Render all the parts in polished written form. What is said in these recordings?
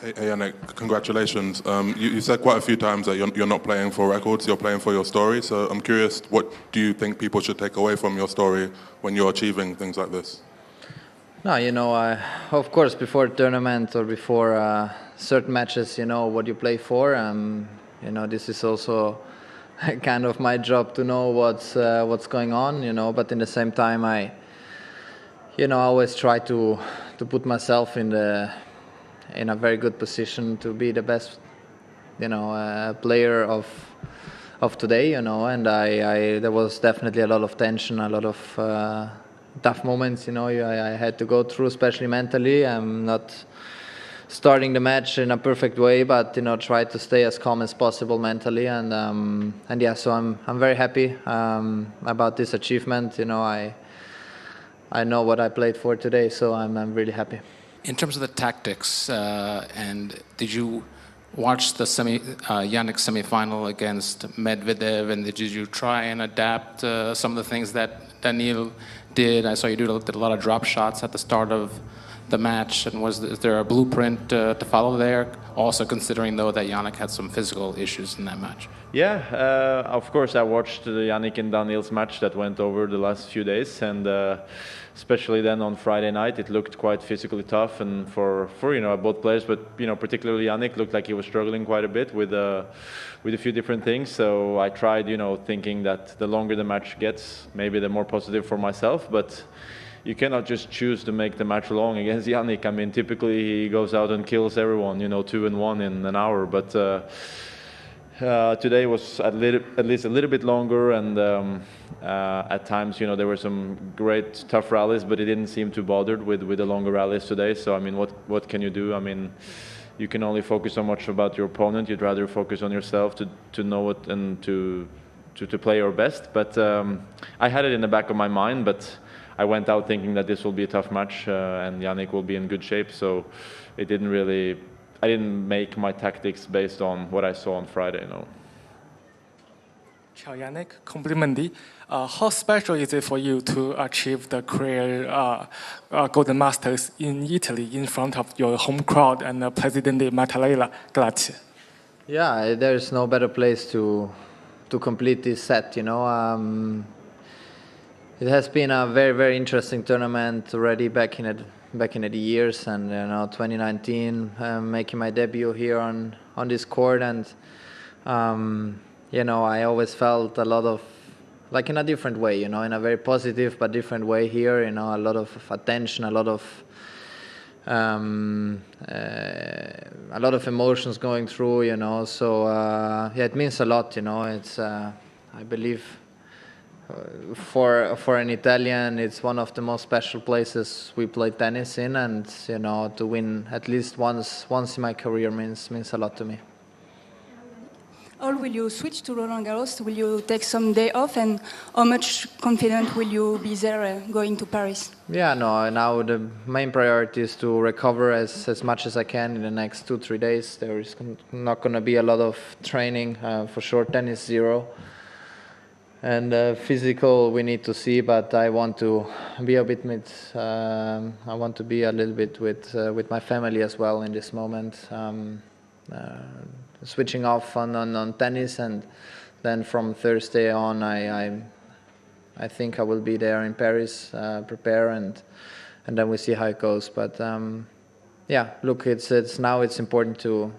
Hey Jannik, congratulations. You said quite a few times that you're not playing for records, you're playing for your story. So I'm curious, what do you think people should take away from your story when you're achieving things like this? No, of course, before a tournament or before certain matches, you know what you play for. This is also kind of my job to know what's going on. But in the same time, I always try to put myself in a very good position to be the best, player of today. And there was definitely a lot of tension, a lot of tough moments, I had to go through, especially mentally. I'm not starting the match in a perfect way, but try to stay as calm as possible mentally. And yeah, so I'm very happy about this achievement. I know what I played for today, so I'm really happy. In terms of the tactics, and did you watch the Jannik semifinal against Medvedev, and did you try and adapt some of the things that Daniil did? I saw you did a lot of drop shots at the start of the match, and is there a blueprint to follow there? Also considering, though, that Jannik had some physical issues in that match. Yeah, of course I watched the Jannik and Daniil's match that went over the last few days, and especially then on Friday night, it looked quite physically tough, and for both players, but particularly Jannik looked like he was struggling quite a bit with a few different things. So I tried, thinking that the longer the match gets, maybe the more positive for myself, but you cannot just choose to make the match long against Jannik. I mean, typically he goes out and kills everyone, 2-1 in an hour. But today was at least a little bit longer, and at times, there were some great tough rallies, but he didn't seem too bothered with the longer rallies today. So I mean, what can you do? I mean, you can only focus so much about your opponent. You'd rather focus on yourself to know it and to play your best. But I had it in the back of my mind, but I went out thinking that this will be a tough match and Jannik will be in good shape. So I didn't make my tactics based on what I saw on Friday, no. Ciao Jannik, complimenti. How special is it for you to achieve the career Golden Masters in Italy in front of your home crowd and Presidente Mattarella? Grazie. Yeah, there's no better place to complete this set, It has been a very, very interesting tournament already back in the years, and 2019 making my debut here on this court, and I always felt a lot of, like, in a different way, in a very positive but different way here, a lot of attention, a lot of emotions going through, so yeah, it means a lot, it's I believe for an Italian, it's one of the most special places we play tennis in, and to win at least once in my career means a lot to me. Or will you switch to Roland Garros? Will you take some day off, and how much confident will you be there going to Paris? Yeah, no, now the main priority is to recover as much as I can in the next 2-3 days. There is not going to be a lot of training, for sure, tennis zero. And physical, we need to see, but I want to be a bit I want to be a little bit with my family as well in this moment. Switching off on tennis, and then from Thursday on, I think I will be there in Paris, prepare, and then we see how it goes. But yeah, look, it's important to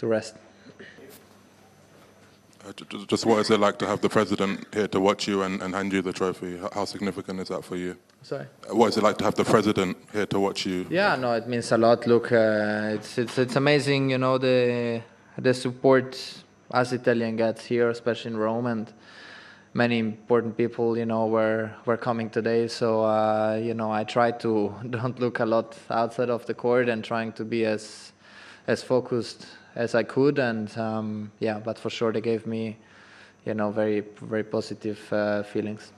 rest. Just what is it like to have the president here to watch you and hand you the trophy? How significant is that for you? Sorry? What is it like to have the president here to watch you? Yeah, no, it means a lot. Look, it's amazing, the support us Italian gets here, especially in Rome, and many important people, were coming today. So, I try to don't look a lot outside of the court and trying to be as focused as I could, and yeah, but for sure they gave me, very, very positive feelings.